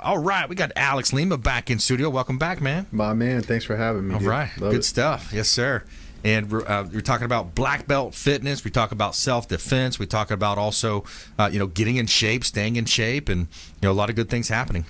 All right, we got Alex Lima back in studio. Welcome back, man. My man, thanks for having me. All dude. right, Love good it. stuff. Yes, sir. And we're talking about black belt fitness. We talk about self-defense. We talk about also, getting in shape, staying in shape, and a lot of good things happening.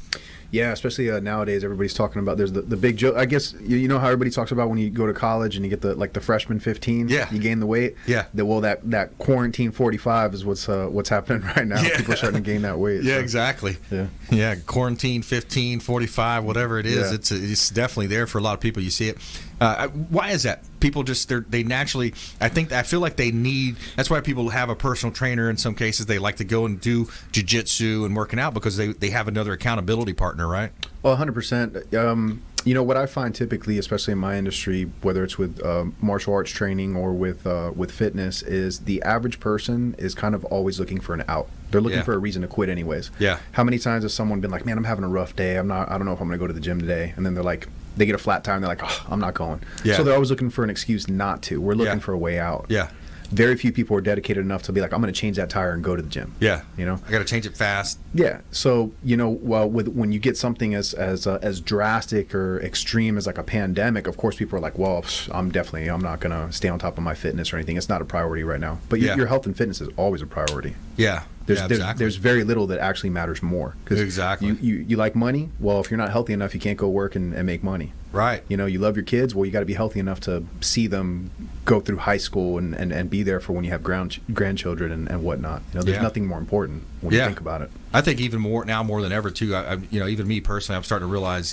Yeah, especially nowadays, everybody's talking about. There's the big joke. I guess you know how everybody talks about when you go to college and you get the freshman 15. Yeah. You gain the weight. Yeah. That quarantine 45 is what's happening right now. Yeah. People are starting to gain that weight. Yeah, so. exactly. Yeah. Yeah, quarantine 15, 45, whatever it is, Yeah. it's definitely there for a lot of people. You see it. Why is that? People just they naturally. I feel like they need. That's why people have a personal trainer. In some cases, they like to go and do jiu-jitsu and working out because they have another accountability partner, right? Well, 100%. What I find typically, especially in my industry, whether it's with martial arts training or with fitness, is the average person is kind of always looking for an out. They're looking for a reason to quit anyways. Yeah. How many times has someone been like, man, I'm having a rough day. I don't know if I'm going to go to the gym today. And then they're like, they get a flat tire and they're like, oh, I'm not going. Yeah. So they're always looking for an excuse not to. We're looking for a way out. Yeah. Very few people are dedicated enough to be like, I'm going to change that tire and go to the gym. Yeah. I got to change it fast. Yeah. So, when you get something as drastic or extreme as like a pandemic, of course people are like, well, I'm not going to stay on top of my fitness or anything. It's not a priority right now. But your health and fitness is always a priority. Yeah. There's very little that actually matters more. Exactly. You like money? Well, if you're not healthy enough, you can't go work and make money. Right. You love your kids. Well, you got to be healthy enough to see them go through high school and be there for when you have grandchildren and whatnot. There's nothing more important when you think about it. I think even more than ever too. Even me personally, I'm starting to realize,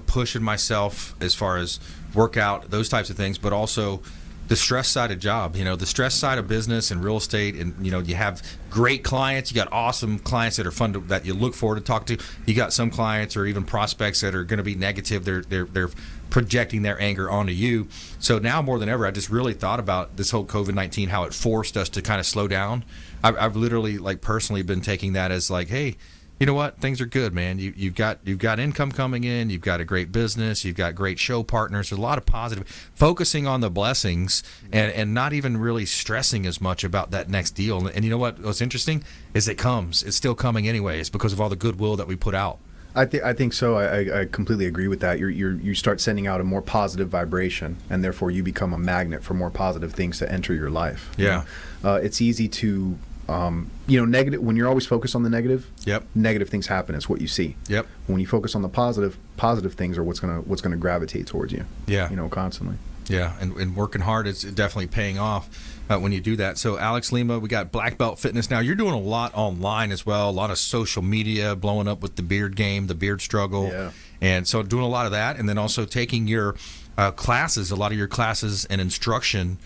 pushing myself as far as workout, those types of things, but also the stress side of job, the stress side of business and real estate, and you have great clients, you got awesome clients that are fun that you look forward to talk to. You got some clients or even prospects that are going to be negative. They're projecting their anger onto you. So now more than ever, I just really thought about this whole COVID-19, how it forced us to kind of slow down. I've literally personally been taking that as like, hey, you know what? Things are good, man. You've got income coming in. You've got a great business. You've got great show partners. There's a lot of positive. Focusing on the blessings and not even really stressing as much about that next deal. And you know what? What's interesting is it comes. It's still coming anyway. It's because of all the goodwill that we put out. I think so. I completely agree with that. You start sending out a more positive vibration, and therefore you become a magnet for more positive things to enter your life. Yeah. It's easy to. Negative, when you're always focused on the negative, negative things happen. It's what you see. Yep. When you focus on the positive things are what's gonna gravitate towards you. Yeah. Constantly. Yeah, and working hard is definitely paying off when you do that. So Alex Lima, we got Black Belt Fitness now. You're doing a lot online as well, a lot of social media, blowing up with the beard game, the beard struggle. Yeah. And so doing a lot of that, and then also taking your classes, a lot of your classes and instruction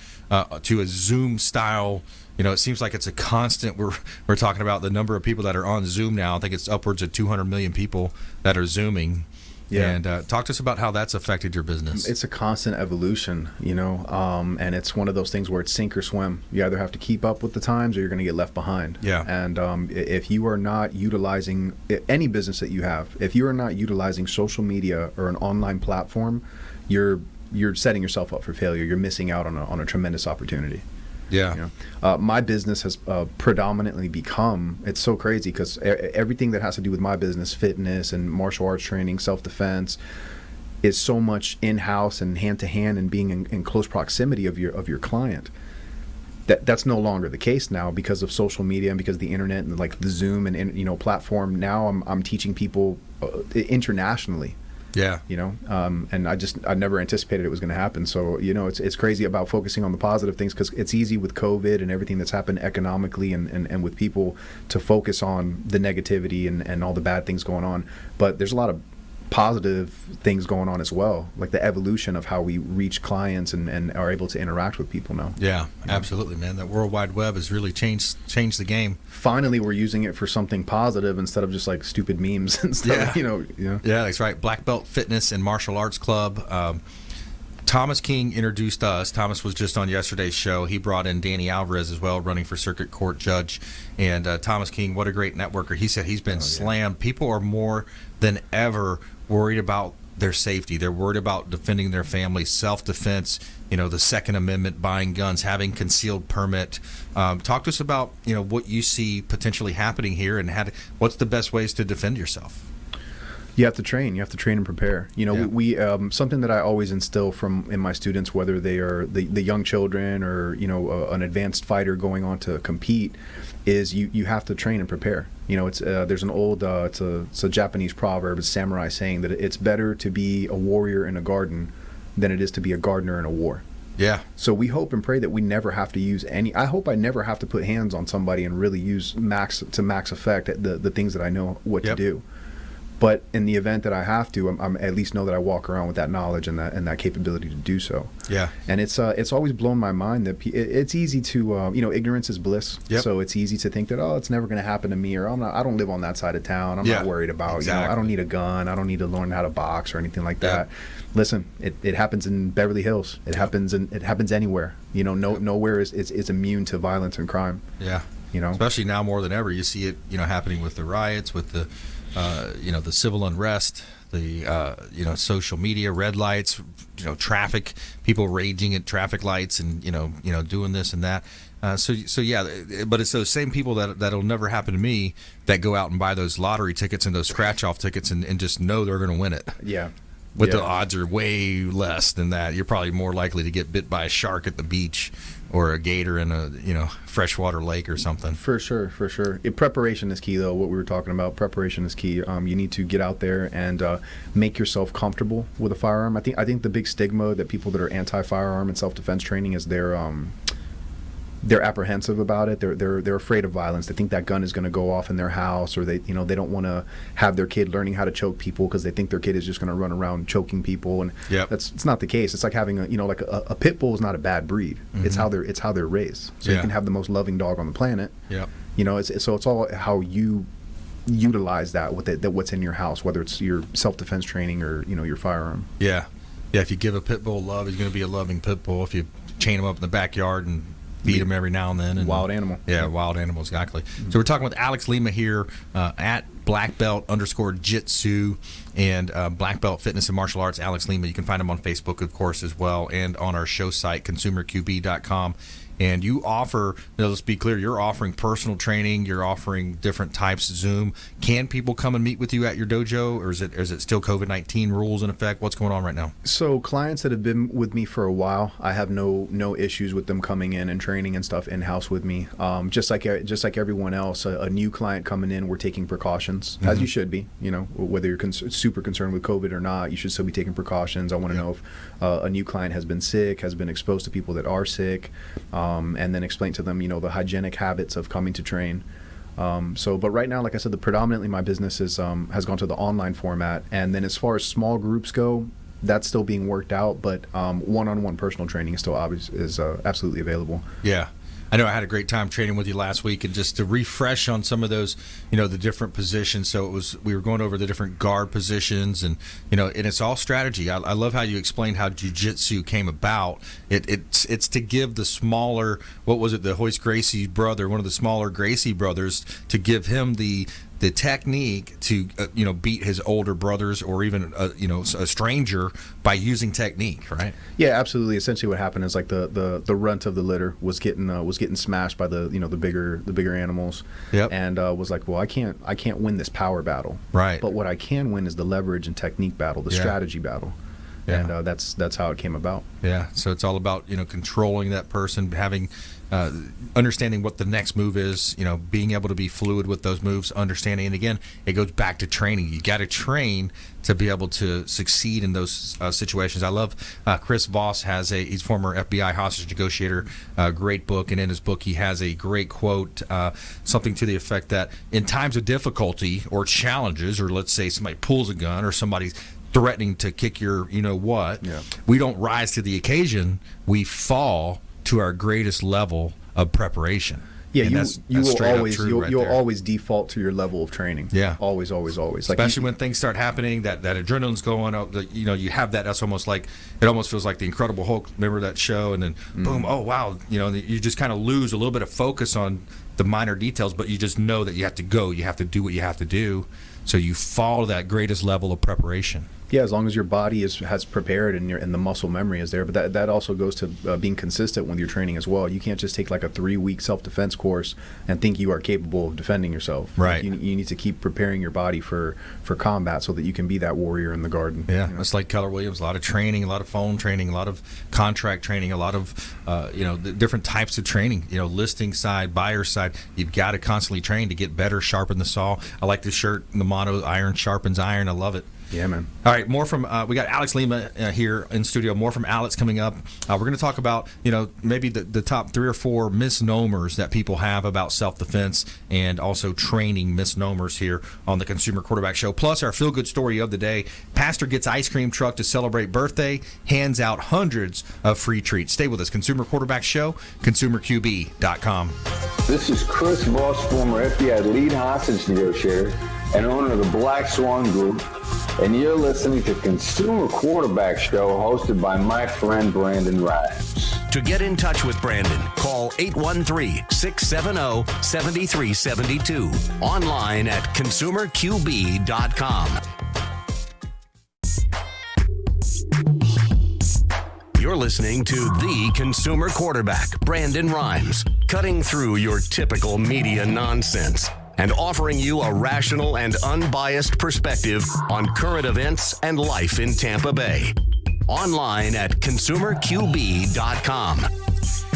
to a Zoom style. It seems like it's a constant. We're talking about the number of people that are on Zoom now. I think it's upwards of 200 million people that are Zooming. Yeah. And talk to us about how that's affected your business. It's a constant evolution, and it's one of those things where it's sink or swim. You either have to keep up with the times or you're going to get left behind. Yeah. And if you are not utilizing any business that you have, if you are not utilizing social media or an online platform, you're setting yourself up for failure. You're missing out on a tremendous opportunity. Yeah. My business has predominantly become, it's so crazy because everything that has to do with my business, fitness and martial arts training, self-defense, is so much in-house and hand-to-hand and being in close proximity of your client. That's no longer the case now because of social media and because of the internet and like the Zoom and platform. Now I'm teaching people internationally. Yeah. And I never anticipated it was going to happen. So, it's crazy about focusing on the positive things because it's easy with COVID and everything that's happened economically and with people to focus on the negativity and all the bad things going on. But there's a lot of positive things going on as well, like the evolution of how we reach clients and are able to interact with people now. Yeah, absolutely, man. That World Wide Web has really changed the game. Finally, we're using it for something positive instead of just like stupid memes and stuff. Yeah. Yeah, that's right. Black Belt Fitness and Martial Arts Club. Thomas King introduced us. Thomas was just on yesterday's show. He brought in Danny Alvarez as well, running for circuit court judge. And Thomas King, what a great networker. He said he's been slammed. People are more than ever worried about their safety. They're worried about defending their family, self-defense, the Second Amendment, buying guns, having concealed permit. Talk to us about, what you see potentially happening here and what's the best ways to defend yourself. You have to train. You have to train and prepare. You know, Yeah. we something that I always instill in my students, whether they are the young children or an advanced fighter going on to compete, is you have to train and prepare. You know, it's there's an old it's a Japanese proverb, a samurai saying that it's better to be a warrior in a garden than it is to be a gardener in a war. Yeah. So we hope and pray that we never have to use I hope I never have to put hands on somebody and really use max effect at the things that I know what to do. But in the event that I have to, I'm at least know that I walk around with that knowledge and that capability to do so. Yeah. And it's always blown my mind that it's easy to ignorance is bliss. Yep. So it's easy to think that it's never going to happen to me, or I don't live on that side of town. I'm not worried about I don't need a gun. I don't need to learn how to box or anything like that. Listen, it happens in Beverly Hills. It happens anywhere. Nowhere is immune to violence and crime. Yeah. Especially now more than ever, you see it happening with the riots, with the the civil unrest, the social media, red lights, traffic, people raging at traffic lights, and doing this and that. So yeah, but it's those same people that'll never happen to me that go out and buy those lottery tickets and those scratch off tickets and just know they're going to win it. Yeah. But the odds are way less than that. You're probably more likely to get bit by a shark at the beach or a gator in a freshwater lake or something. For sure. Preparation is key, though. What we were talking about, preparation is key. You need to get out there and make yourself comfortable with a firearm. I think the big stigma that people that are anti-firearm and self-defense training is they're apprehensive about it. They're afraid of violence. They think that gun is going to go off in their house, or they don't want to have their kid learning how to choke people because they think their kid is just going to run around choking people. And it's not the case. It's like having a pit bull is not a bad breed. Mm-hmm. It's how they're raised. So you can have the most loving dog on the planet. Yeah. It's all how you utilize that what's in your house, whether it's your self-defense training or your firearm. Yeah. If you give a pit bull love, he's going to be a loving pit bull. If you chain him up in the backyard and feed them every now and then. Wild animal. Yeah, wild animal, exactly. Mm-hmm. So we're talking with Alex Lima here at BlackBelt_Jitsu and BlackBelt Fitness and Martial Arts. Alex Lima, you can find him on Facebook, of course, as well, and on our show site, consumerqb.com. And you offer, let's be clear, you're offering personal training, you're offering different types of Zoom. Can people come and meet with you at your dojo, or is it still COVID-19 rules in effect? What's going on right now? So clients that have been with me for a while, I have no issues with them coming in and training and stuff in-house with me. Just like everyone else, a new client coming in, we're taking precautions, mm-hmm. as you should be. Whether you're super concerned with COVID or not, you should still be taking precautions. I want to know if a new client has been sick, has been exposed to people that are sick, and then explain to them, the hygienic habits of coming to train. But right now, like I said, predominantly my business has gone to the online format. And then as far as small groups go, that's still being worked out. But one-on-one personal training is still absolutely available. Yeah. I know I had a great time training with you last week, and just to refresh on some of those, the different positions. So we were going over the different guard positions, and and it's all strategy. I love how you explained how jiu-jitsu came about. It's to give the smaller, what was it, the Hoist Gracie brother, one of the smaller Gracie brothers, to give him the technique to beat his older brothers, or even a stranger, by using technique, right? Yeah, absolutely. Essentially, what happened is like the runt of the litter was getting smashed by the bigger animals. Yep. And was like, well, I can't win this power battle, right? But what I can win is the leverage and technique battle, the strategy battle. Yeah. And that's how it came about. Yeah. So it's all about controlling that person, having understanding what the next move is, being able to be fluid with those moves, understanding. And again, it goes back to training. You got to train to be able to succeed in those situations. I love Chris Voss he's former FBI hostage negotiator, great book. And in his book, he has a great quote, something to the effect that in times of difficulty or challenges, or let's say somebody pulls a gun or somebody's threatening to kick your we don't rise to the occasion, we fall to our greatest level of preparation. Yeah, you'll always default to your level of training. Yeah, always. Especially when things start happening, that adrenaline's going up. You have that. That's almost like, it almost feels like the Incredible Hulk. Remember that show? And then boom! Oh wow! You just kind of lose a little bit of focus on the minor details, but you just know that you have to go. You have to do what you have to do. So you follow that greatest level of preparation. Yeah, as long as your body has prepared and the muscle memory is there. But that also goes to being consistent with your training as well. You can't just take like a 3-week self-defense course and think you are capable of defending yourself. Right. Like you need to keep preparing your body for combat so that you can be that warrior in the garden. Yeah, it's like Keller Williams. A lot of training, a lot of phone training, a lot of contract training, a lot of the different types of training. Listing side, buyer side. You've got to constantly train to get better, sharpen the saw. I like this shirt. The motto: "Iron sharpens iron." I love it. Yeah, man. All right, more from we got Alex Lima here in studio. More from Alex coming up. We're going to talk about maybe the top 3 or 4 misnomers that people have about self-defense, and also training misnomers here on the Consumer Quarterback Show. Plus our feel-good story of the day: pastor gets ice cream truck to celebrate birthday, hands out hundreds of free treats. Stay with us. Consumer Quarterback Show, ConsumerQB.com. This is Chris Voss, former FBI lead hostage negotiator and owner of the Black Swan Group, and you're listening to Consumer Quarterback Show, hosted by my friend Brandon Rhymes. To get in touch with Brandon, call 813-670-7372. Online at ConsumerQB.com. You're listening to the Consumer Quarterback, Brandon Rhymes, cutting through your typical media nonsense and offering you a rational and unbiased perspective on current events and life in Tampa Bay. Online at ConsumerQB.com.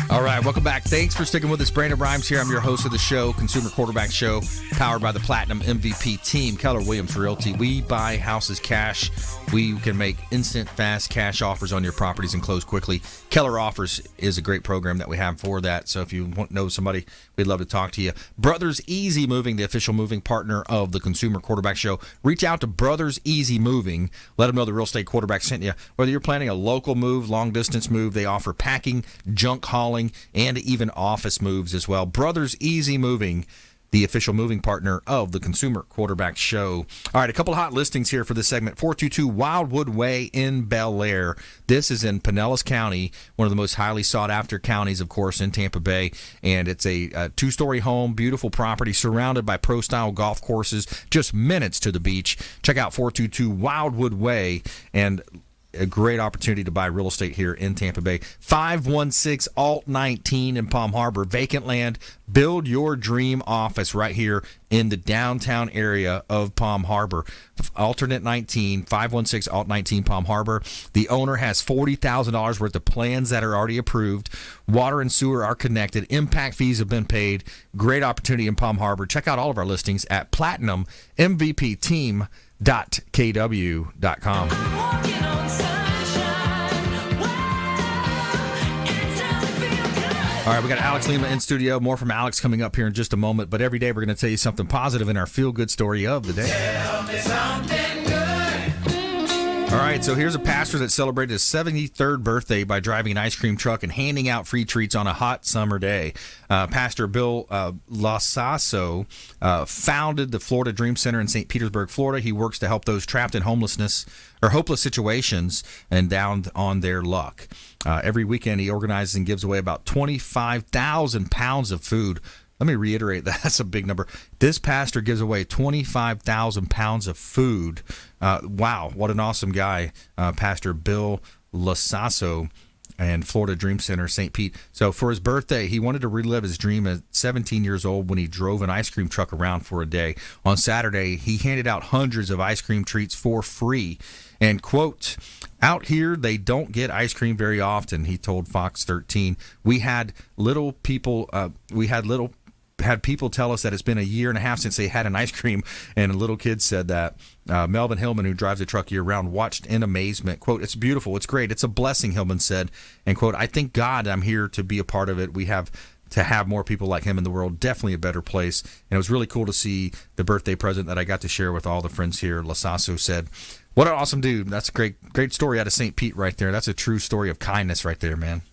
All right, welcome back. Thanks for sticking with us. Brandon Rhymes here. I'm your host of the show, Consumer Quarterback Show, powered by the Platinum MVP team, Keller Williams Realty. We buy houses cash. We can make instant, fast cash offers on your properties and close quickly. Keller Offers is a great program that we have for that. So if you know somebody, we'd love to talk to you. Brothers Easy Moving, the official moving partner of the Consumer Quarterback Show. Reach out to Brothers Easy Moving. Let them know the real estate quarterback sent you. Whether you're planning a local move, long distance move, they offer packing, junk hauling, and even office moves as well. Brothers Easy Moving, the official moving partner of the Consumer Quarterback Show. All right, a couple of hot listings here for this segment. 422 Wildwood Way in Bel Air. This is in Pinellas County, one of the most highly sought-after counties, of course, in Tampa Bay. And it's a 2-story home, beautiful property, surrounded by pro-style golf courses, just minutes to the beach. Check out 422 Wildwood Way, and a great opportunity to buy real estate here in Tampa Bay. 516 Alt 19 in Palm Harbor. Vacant land. Build your dream office right here in the downtown area of Palm Harbor. Alternate 19, 516 Alt 19 Palm Harbor. The owner has $40,000 worth of plans that are already approved. Water and sewer are connected. Impact fees have been paid. Great opportunity in Palm Harbor. Check out all of our listings at PlatinumMVPTeam.kw.com. All right, we got Alex Lima in studio. More from Alex coming up here in just a moment. But every day we're going to tell you something positive in our feel-good story of the day. Tell me something good. All right, so here's a pastor that celebrated his 73rd birthday by driving an ice cream truck and handing out free treats on a hot summer day. Pastor Bill Lasasso founded the Florida Dream Center in St. Petersburg, Florida. He works to help those trapped in homelessness or hopeless situations and down on their luck. Every weekend, he organizes and gives away about 25,000 pounds of food. Let me reiterate, that's a big number. This pastor gives away 25,000 pounds of food. Wow, what an awesome guy, Pastor Bill Lasasso and Florida Dream Center, St. Pete. So for his birthday, he wanted to relive his dream at 17 years old when he drove an ice cream truck around for a day. On Saturday, he handed out hundreds of ice cream treats for free. And, quote, out here, they don't get ice cream very often, he told Fox 13. We had people tell us that it's been a year and a half since they had an ice cream, and a little kid said that. Melvin Hillman, who drives the truck year-round, watched in amazement. Quote, it's beautiful, it's great, it's a blessing, Hillman said. And, quote, I thank God I'm here to be a part of it. We have to have more people like him in the world, definitely a better place. And it was really cool to see the birthday present that I got to share with all the friends here. Lasasso said, what an awesome dude. That's a great story out of St. Pete right there. That's a true story of kindness right there, man.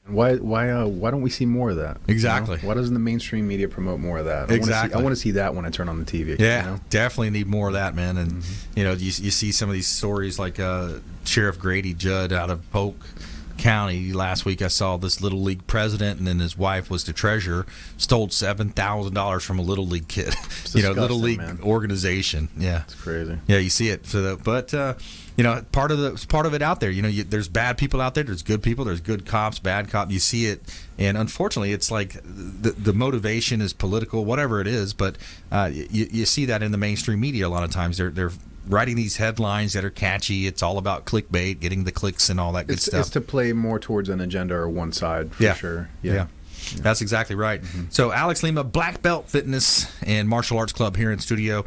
Why don't we see more of that? Exactly. You know? Why doesn't the mainstream media promote more of that? Exactly. I want to see that when I turn on the TV. Yeah, you know? definitely need more of that, man. And you see some of these stories like Sheriff Grady Judd out of Polk County last week. I saw this Little League president, and then his wife was the treasurer, stole $7,000 from a Little League kid. Little League organization. Yeah, it's crazy. Yeah, you see it. But part of it out there. There's bad people out there. There's good people. There's good cops, bad cops. You see it, and unfortunately, it's like the motivation is political, whatever it is. But you see that in the mainstream media a lot of times. They're writing these headlines that are catchy. It's all about clickbait, getting the clicks and all that good stuff. It's to play more towards an agenda or one side, for sure. Yeah. That's exactly right. Mm-hmm. So Alex Lima, Black Belt Fitness and Martial Arts Club here in studio.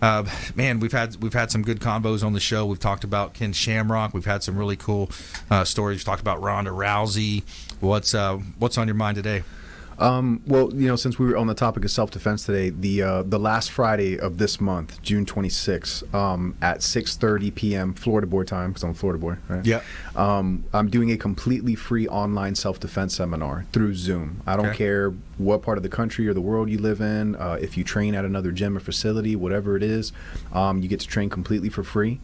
Man, we've had some good combos on the show. We've talked about Ken Shamrock. We've had some really cool stories. We've talked about Ronda Rousey. What's on your mind today? Well, since we were on the topic of self-defense today, the last Friday of this month, June 26th, at 6:30 p.m. Florida boy time, because I'm a Florida boy, right? Yeah. I'm doing a completely free online self-defense seminar through Zoom. I don't care what part of the country or the world you live in. If you train at another gym or facility, whatever it is, you get to train completely for free.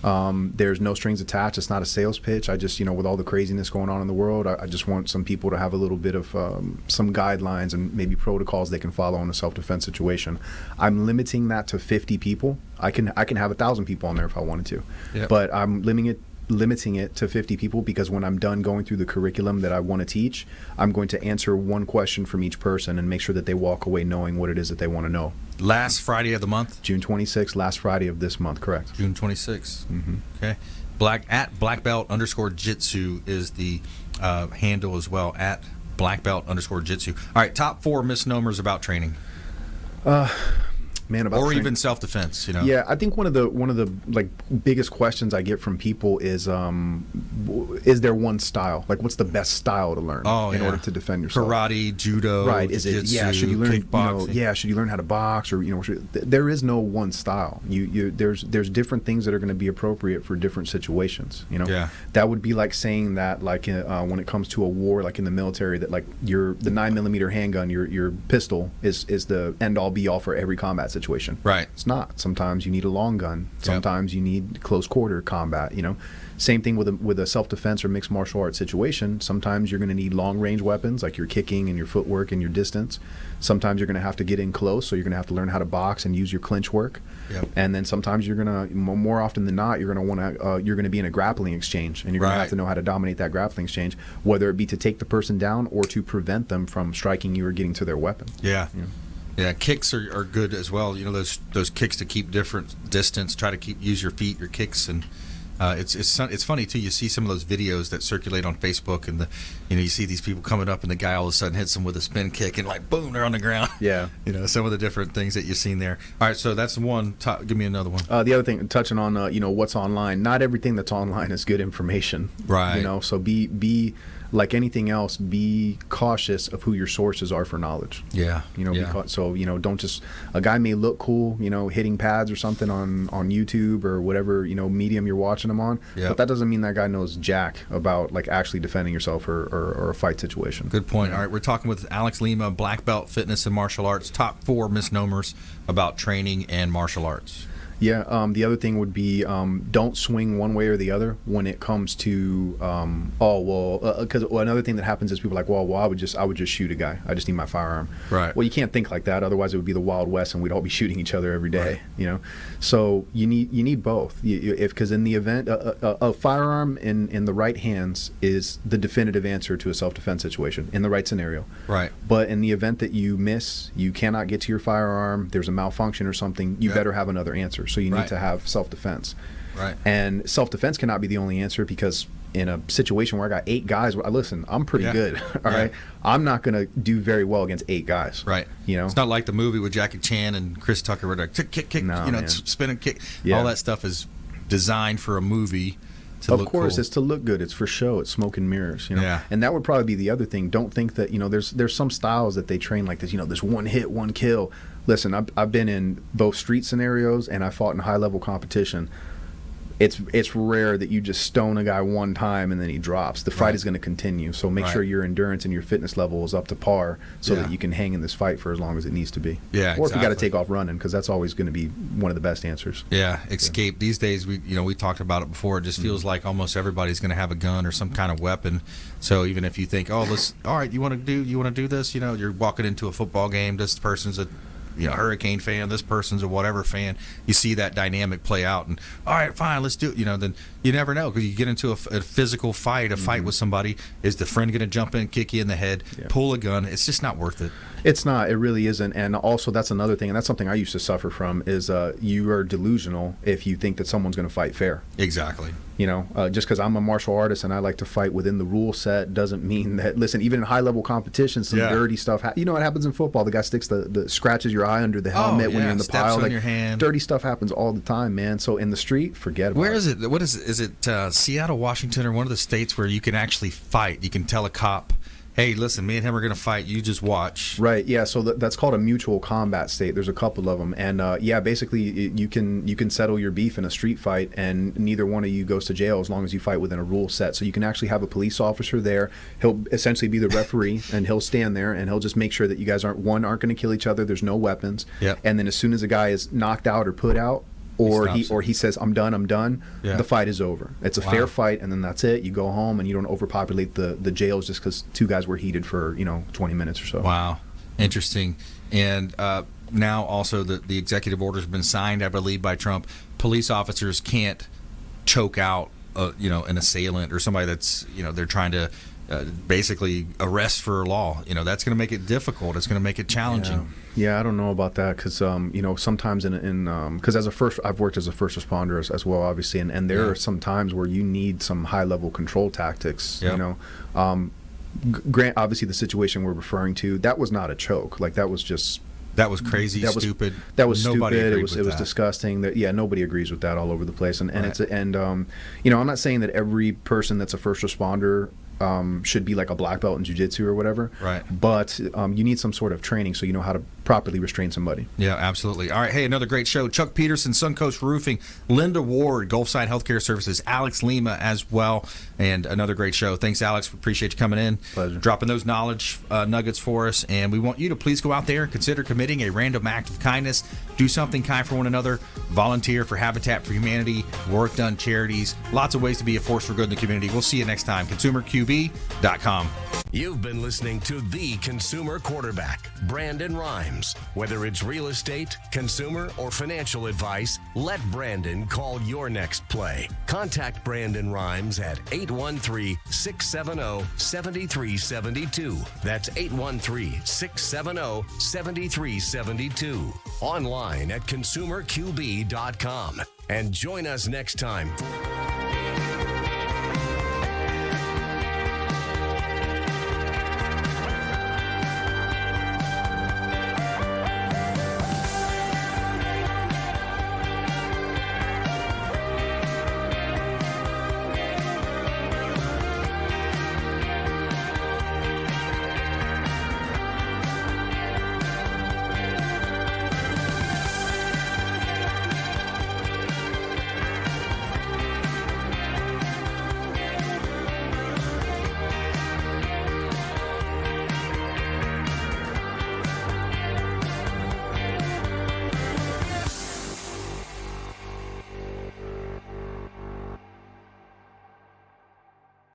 There's no strings attached. It's not a sales pitch. I just, with all the craziness going on in the world, I just want some people to have a little bit of some guidelines and maybe protocols they can follow in a self-defense situation. I'm limiting that to 50 people. I can have 1,000 people on there if I wanted to, but I'm limiting it to 50 people because when I'm done going through the curriculum that I want to teach, I'm going to answer one question from each person and make sure that they walk away knowing what it is that they want to know. Last Friday of the month? June 26th, last Friday of this month, correct. June 26th. Mm-hmm. Okay. @BlackBelt_Jitsu is the handle as well, @BlackBelt_Jitsu. All right, top 4 misnomers about training. Even self-defense, Yeah, I think one of the like biggest questions I get from people is there one style? Like, what's the best style to learn in order to defend yourself? Karate, judo, right? Is it should you learn kickboxing? Should you learn how to box or there is no one style. There's different things that are going to be appropriate for different situations. That would be like saying that when it comes to a war, like in the military, that like the 9mm handgun, your pistol is the end all be all for every combat situation. Right. It's not. Sometimes you need a long gun. Sometimes you need close quarter combat. Same thing with a self-defense or mixed martial arts situation. Sometimes you're going to need long range weapons like your kicking and your footwork and your distance. Sometimes you're going to have to get in close, so you're going to have to learn how to box and use your clinch work. Yep. And then sometimes you're going to, more often than not, you're going to be in a grappling exchange, and you're going to have to know how to dominate that grappling exchange, whether it be to take the person down or to prevent them from striking you or getting to their weapon. Yeah. Yeah, kicks are good as well. Those kicks to keep different distance. Try to use your feet, your kicks, and it's funny too. You see some of those videos that circulate on Facebook, and you see these people coming up, and the guy all of a sudden hits them with a spin kick, and like boom, they're on the ground. Yeah, some of the different things that you've seen there. All right, so that's one. Give me another one. The other thing, touching on what's online. Not everything that's online is good information. Right. So be like anything else, be cautious of who your sources are for knowledge. Yeah. So don't just, a guy may look cool, hitting pads or something on YouTube or whatever medium you're watching them on, but that doesn't mean that guy knows jack about like actually defending yourself or a fight situation. Good point. All right, we're talking with Alex Lima, Black Belt Fitness and Martial Arts, top 4 misnomers about training and martial arts. Yeah, the other thing would be don't swing one way or the other when it comes to because another thing that happens is people are like, well, I would just shoot a guy. I just need my firearm. Right. Well, you can't think like that. Otherwise, it would be the Wild West, and we'd all be shooting each other every day. Right. So you need both. Because in the event a firearm in the right hands is the definitive answer to a self-defense situation in the right scenario. Right. But in the event that you miss, you cannot get to your firearm. There's a malfunction or something. You better have another answer. So you need to have self-defense. Right. And self-defense cannot be the only answer because in a situation where I got 8 guys, listen, I'm pretty good. All right. I'm not going to do very well against 8 guys. Right. It's not like the movie with Jackie Chan and Chris Tucker where they're like, kick, no, spin and kick. Yeah. All that stuff is designed for a movie to look cool. Of course, it's to look good. It's for show. It's smoke and mirrors. Yeah. And that would probably be the other thing. Don't think that, there's some styles that they train like this, this one hit, one kill. Listen, I've been in both street scenarios and I fought in high-level competition. it's rare that you just stone a guy one time and then he drops. The fight Right. is going to continue. So make Right. sure your endurance and your fitness level is up to par so Yeah. that you can hang in this fight for as long as it needs to be. Yeah, Or if you got to exactly. take off running, because that's always going to be one of the best answers. Yeah, escape. These days, we talked about it before. It just feels like almost everybody's going to have a gun or some kind of weapon. So even if you think, all right, you want to do this, you're walking into a football game. This person's a Hurricane fan. This person's a whatever fan. You see that dynamic play out, and all right, fine, let's do it. Then you never know, because you get into a physical fight, fight with somebody. Is the friend going to jump in, kick you in the head, pull a gun? It's just not worth it. It's not. It really isn't. And also, that's another thing, and that's something I used to suffer from, is you are delusional if you think that someone's going to fight fair. Exactly. Just because I'm a martial artist and I like to fight within the rule set doesn't mean that, listen, even in high-level competitions, some dirty stuff, what happens in football? The guy sticks the scratches your eye under the helmet when you're in the steps pile. on your hand. Dirty stuff happens all the time, man. So in the street, forget about it. Where is it? What is it? Is it Seattle, Washington, or one of the states where you can actually fight? You can tell a cop, hey, listen, me and him are going to fight. You just watch. Right. Yeah. So that's called a mutual combat state. There's a couple of them, and basically you can settle your beef in a street fight, and neither one of you goes to jail as long as you fight within a rule set. So you can actually have a police officer there. He'll essentially be the referee, and he'll stand there, and he'll just make sure that you guys aren't going to kill each other. There's no weapons. Yep. And then as soon as a guy is knocked out or put out, or he says, I'm done, Yeah. the fight is over. It's a fair fight, and then that's it. You go home, and you don't overpopulate the jails just because two guys were heated for 20 minutes or so. Wow, interesting. And now also the executive order has been signed, I believe, by Trump. Police officers can't choke out an assailant or somebody that's they're trying to basically arrest for law. That's going to make it difficult. It's going to make it challenging. Yeah, I don't know about that, because sometimes because I've worked as a first responder as well, obviously, and there are some times where you need some high level control tactics. Yep. Grant, obviously the situation we're referring to, that was not a choke. Like that was crazy, stupid. That was Nobody stupid. agreed It was with that. disgusting. Nobody agrees with that all over the place. And Right. I'm not saying that every person that's a first responder should be like a black belt in jiu-jitsu or whatever. Right. But you need some sort of training so you know how to properly restrain somebody. Yeah, absolutely. All right, hey, another great show. Chuck Peterson, Suncoast Roofing, Linda Ward, Gulfside Healthcare Services, Alex Lima as well, and another great show. Thanks, Alex. We appreciate you coming in. Pleasure. Dropping those knowledge nuggets for us, and we want you to please go out there and consider committing a random act of kindness. Do something kind for one another. Volunteer for Habitat for Humanity, work done charities. Lots of ways to be a force for good in the community. We'll see you next time. ConsumerQB.com. You've been listening to The Consumer Quarterback, Brandon Rhymes. Whether it's real estate, consumer, or financial advice, let Brandon call your next play. Contact Brandon Rhymes at 813-670-7372. That's 813-670-7372. Online at consumerqb.com. And join us next time